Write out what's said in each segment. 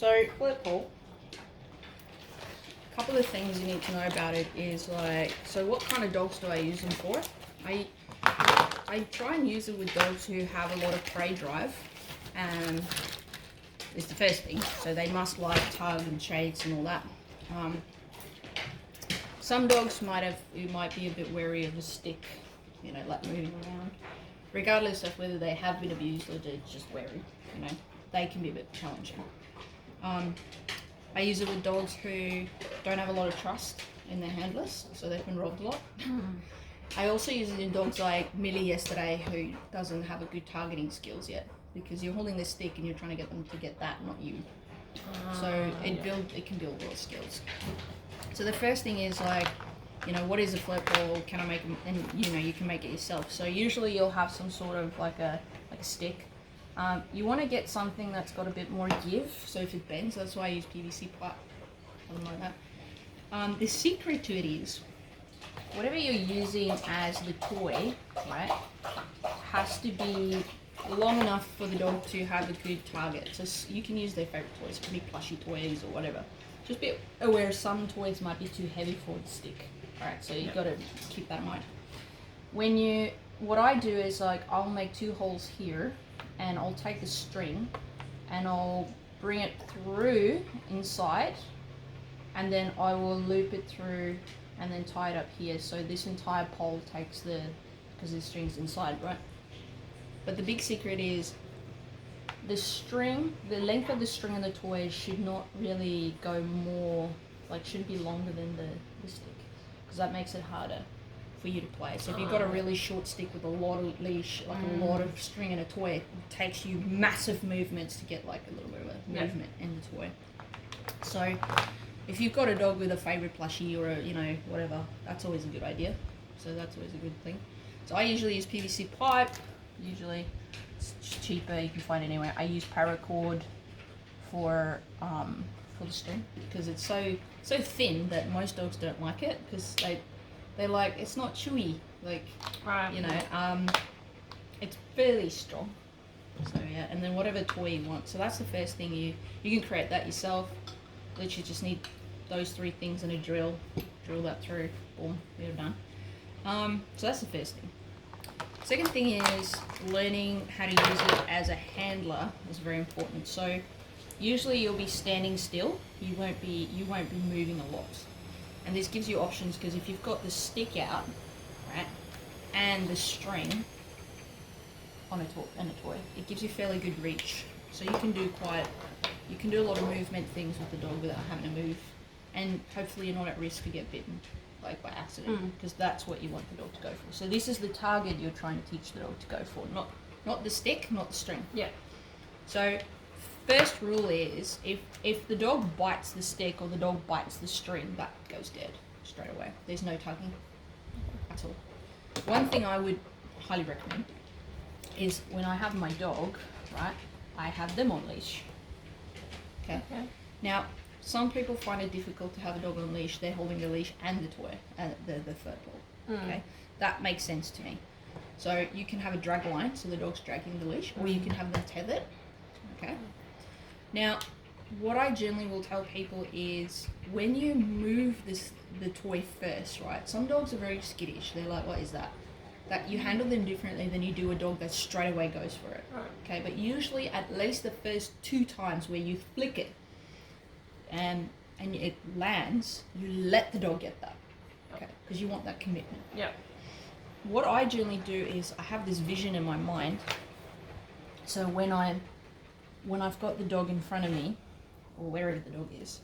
So Flirt-pole, a couple of things you need to know about it is like, so what kind of dogs do I use them for? I try and use it with dogs who have a lot of prey drive, is the first thing. So they must like tug and chase and all that. Some dogs might be a bit wary of a stick, you know, like moving around. Regardless of whether they have been abused or they're just wary, you know, they can be a bit challenging. I use it with dogs who don't have a lot of trust in their handlers, so they've been robbed a lot. I also use it in dogs like Millie yesterday, who doesn't have a good targeting skills yet, because you're holding the stick and you're trying to get them to get that, not you. So it can build a lot of skills. So the first thing is like, you know, what is a Flirt-pole? Can I make them? And you know, you can make it yourself. So usually you'll have some sort of like a stick. You want to get something that's got a bit more give. So if it bends, that's why I use PVC pipe, something like that. The secret to it is, whatever you're using as the toy, right, has to be long enough for the dog to have a good target. So you can use their favorite toys, it can be plushy toys or whatever. Just be aware some toys might be too heavy for the stick. Alright, so you've got to keep that in mind. What I do is like, I'll make 2 holes here, and I'll take the string and I'll bring it through inside, and then I will loop it through and then tie it up here. So this entire pole takes because the string's inside, right? But the big secret is the length of the string of the toy should not really go more, like shouldn't be longer than the stick, because that makes it harder for you to play. So if you've got a really short stick with a lot of leash, like a lot of string in a toy, it takes you massive movements to get like a little bit of a movement in the toy. So if you've got a dog with a favorite plushie or a, you know, whatever, that's always a good idea. So that's always a good thing. So I usually use PVC pipe. Usually it's cheaper, you can find it anywhere. I use paracord for the string, because it's so thin that most dogs don't like it, because they like, it's not chewy, like, you know, it's fairly strong. So yeah, and then whatever toy you want. So that's the first thing, you can create that yourself. Literally just need those 3 things and a drill that through, boom, you're done. So that's the first thing. Second thing is learning how to use it as a handler is very important. So usually you'll be standing still, you won't be moving a lot. And this gives you options, because if you've got the stick out, right, and the string on a toy, it gives you fairly good reach. So you can do a lot of movement things with the dog without having to move, and hopefully you're not at risk to get bitten, like by accident, because that's what you want the dog to go for. So this is the target you're trying to teach the dog to go for, not the stick, not the string. Yeah. So first rule is, if the dog bites the stick or the dog bites the string, that goes dead straight away. There's no tugging at all. One thing I would highly recommend is, when I have my dog, right, I have them on leash. Okay. Now, some people find it difficult to have a dog on leash. They're holding the leash and the toy, the Flirt-pole. Okay, that makes sense to me. So you can have a drag line, so the dog's dragging the leash, or you can have them tethered. Okay. Now, what I generally will tell people is, when you move the toy first, right? Some dogs are very skittish. They're like, "What is that?" That you handle them differently than you do a dog that straight away goes for it. Okay, but usually at least the first 2 times where you flick it and it lands, you let the dog get that, okay? Because you want that commitment. Yeah. What I generally do is, I have this vision in my mind. So when I've got the dog in front of me, or wherever the dog is,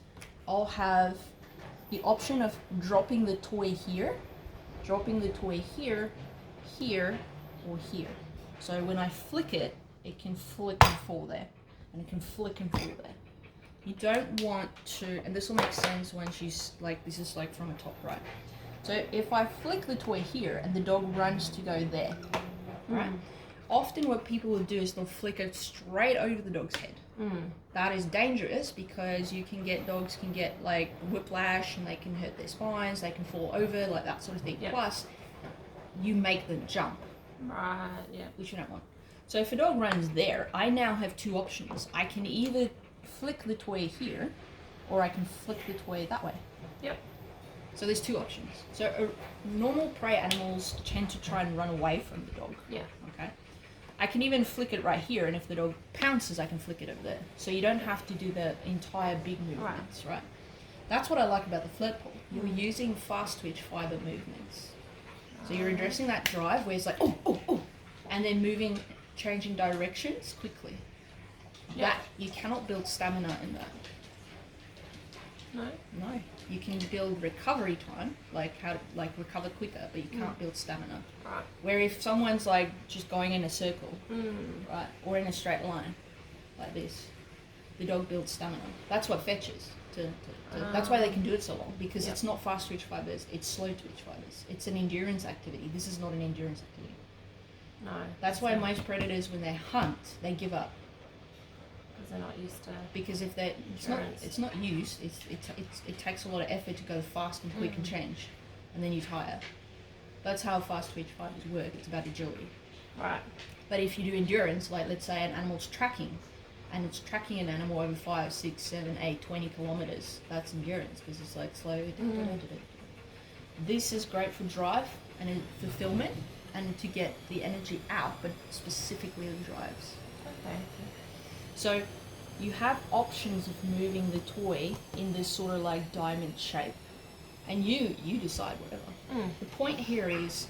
I'll have the option of dropping the toy here, here, or here. So when I flick it, it can flick and fall there, and it can flick and fall there. You don't want to, and this will make sense when she's like, this is like from a top right. So if I flick the toy here and the dog runs to go there, right? Often what people will do is they'll flick it straight over the dog's head. That is dangerous, because dogs can get like whiplash, and they can hurt their spines, they can fall over, like that sort of thing. Plus, you make them jump. Right, which you don't want. So if a dog runs there, I now have 2 options. I can either flick the toy here, or I can flick the toy that way. Yep. So there's two options. So normal prey animals tend to try and run away from the dog. Yeah. Okay. I can even flick it right here, and if the dog pounces, I can flick it over there. So you don't have to do the entire big movements, right? That's what I like about the Flirt-pole. You're using fast twitch fiber movements. So you're addressing that drive where it's like, oh, and then changing directions quickly. Yeah. That, you cannot build stamina in that. No. You can build recovery time, like recover quicker, but you can't build stamina. Right. Where if someone's like just going in a circle, right, or in a straight line, like this, the dog builds stamina. That's what fetches. That's why they can do it so long, because it's not fast twitch fibers, it's slow twitch fibers. It's an endurance activity. This is not an endurance activity. No. That's why most predators, when they hunt, they give up. Because they're not used to. Because if they, it's not used. It takes a lot of effort to go fast and quick and change, and then you tire. That's how fast twitch fibers work. It's about agility. Right. But if you do endurance, like let's say an animal's tracking, and it's tracking an animal over 5, 6, 7, 8, 20 kilometers, that's endurance, because it's like slow. This is great for drive and fulfillment, and to get the energy out, but specifically the drives. Okay. So you have options of moving the toy in this sort of like diamond shape, and you decide whatever. The point here is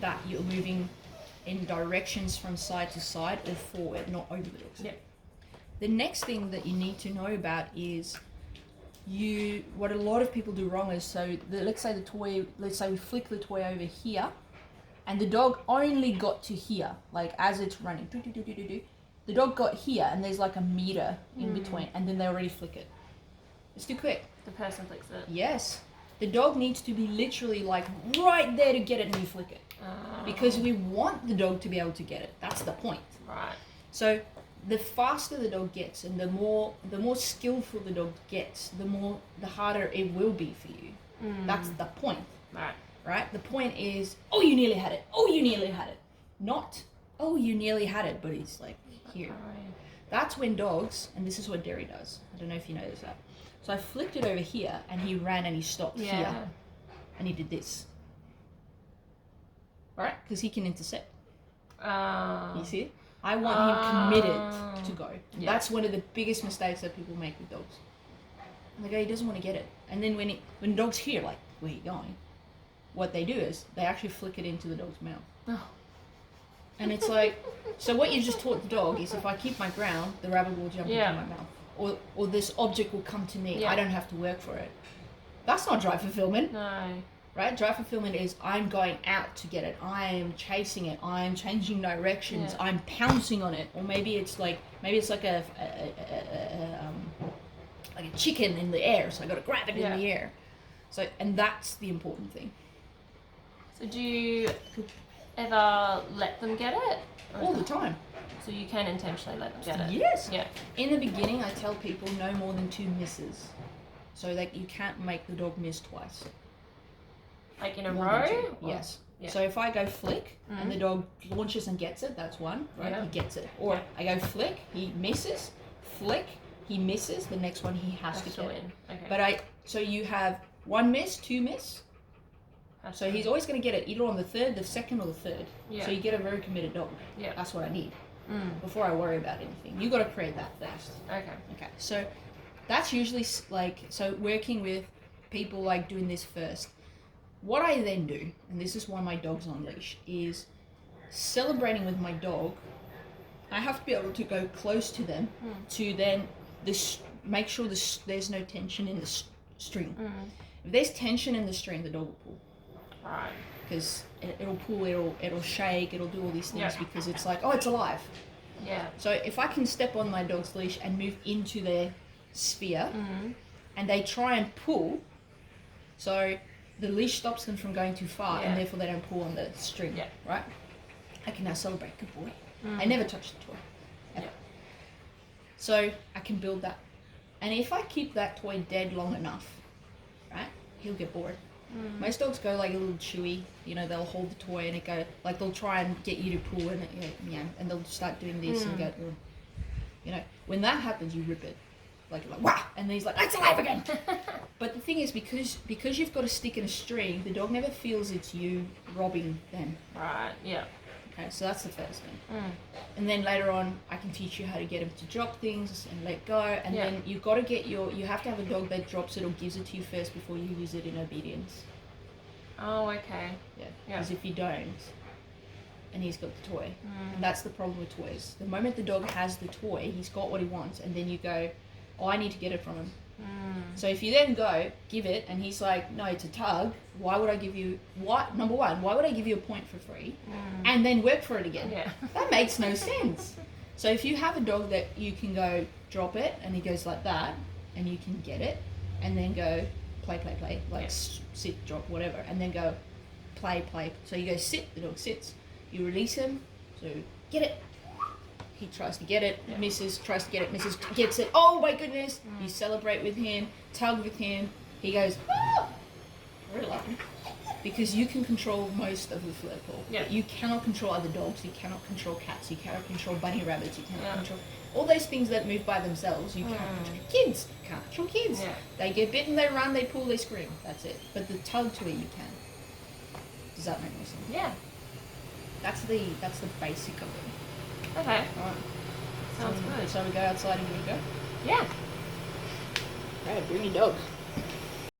that you're moving in directions from side to side or forward, not over the dogs. Yep. The next thing that you need to know about is what a lot of people do wrong is, let's say we flick the toy over here, and the dog only got to here, like as it's running, the dog got here, and there's like a meter in between, and then they already flick it. It's too quick. The person flicks it. Yes. The dog needs to be literally like right there to get it, and you flick it. Because we want the dog to be able to get it. That's the point. Right. So the faster the dog gets, and the more skillful the dog gets, the harder it will be for you. That's the point. Right? The point is, oh, you nearly had it. Oh, you nearly had it. Not, oh, you nearly had it, but he's like here. That's when dogs, and this is what Derry does. I don't know if you noticed that. So I flicked it over here, and he ran and he stopped here, and he did this. Right? Because he can intercept. You see it? I want him committed to go. Yeah. That's one of the biggest mistakes that people make with dogs. Like, oh, he doesn't want to get it. And then when dogs hear, like, where are you going? What they do is they actually flick it into the dog's mouth. Oh. And it's like, so what you just taught the dog is if I keep my ground, the rabbit will jump into my mouth. Or this object will come to me. I don't have to work for it. That's not drive fulfillment. No. Right? Drive fulfillment is I'm going out to get it. I'm chasing it. I'm changing directions. I'm pouncing on it. Or maybe it's like a chicken in the air. So I got to grab it in the air. So, and that's the important thing. So do you ever let them get it? All the time. So you can intentionally let them get it? Yes. Yeah. In the beginning, I tell people no more than 2 misses. So that you can't make the dog miss twice. Like in a row? Yes. Yeah. So if I go flick and the dog launches and gets it, that's one, right? Yeah. He gets it. Or I go flick, he misses, flick, he misses, the next one he has to get it. Okay. But so you have 1 miss, 2 miss. So he's always going to get it either on the third, the second, or the third. Yeah. So you get a very committed dog. Yeah. That's what I need. Before I worry about anything. You got to create that first. Okay. So that's usually so working with people like doing this first. What I then do, and this is why my dog's on leash, is celebrating with my dog. I have to be able to go close to them to then make sure there's no tension in the string. If there's tension in the string, the dog will pull. Right. Because it'll pull, it'll shake, it'll do all these things because it's like, oh, it's alive. Yeah. So if I can step on my dog's leash and move into their sphere, and they try and pull, so the leash stops them from going too far, and therefore they don't pull on the string, right? I can now celebrate, good boy. I never touched the toy, ever. So I can build that. And if I keep that toy dead long enough, right, he'll get bored. Most dogs go like a little chewy, they'll hold the toy and it go, like they'll try and get you to pull and and they'll start doing this and go, You know, when that happens, you rip it. Like wah, and then he's like, it's alive again. But the thing is, because you've got a stick and a string, the dog never feels it's you robbing them. Right. Yeah. Okay, so that's the first thing. And then later on, I can teach you how to get him to drop things and let go. And then you've got to you have to have a dog that drops it or gives it to you first before you use it in obedience. Oh, okay. Yeah. Because if you don't, and he's got the toy, and that's the problem with toys. The moment the dog has the toy, he's got what he wants, and then you go, oh, I need to get it from him. So if you then go, give it, and he's like, no, it's a tug, why would I give you, number one, why would I give you a point for free and then work for it again? Yeah. That makes no sense. So if you have a dog that you can go, drop it, and he goes like that, and you can get it, and then go, play, like sit, drop, whatever, and then go, play. So you go sit, the dog sits, you release him, so get it. He tries to get it, misses, tries to get it, misses, gets it. Oh my goodness! You celebrate with him, tug with him. He goes, oh! Really love him. Because you can control most of the Flirt-pole. Yeah. But you cannot control other dogs, you cannot control cats, you cannot control bunny rabbits, you cannot control all those things that move by themselves. You can't control kids. You can't control kids. Yeah. They get bitten, they run, they pull, they scream. That's it. But the tug toy you can. Does that make more sense? Yeah. That's the basic of it. Okay. Alright. Sounds good. Shall we go outside and give it a go? Yeah. Right, bring your dog.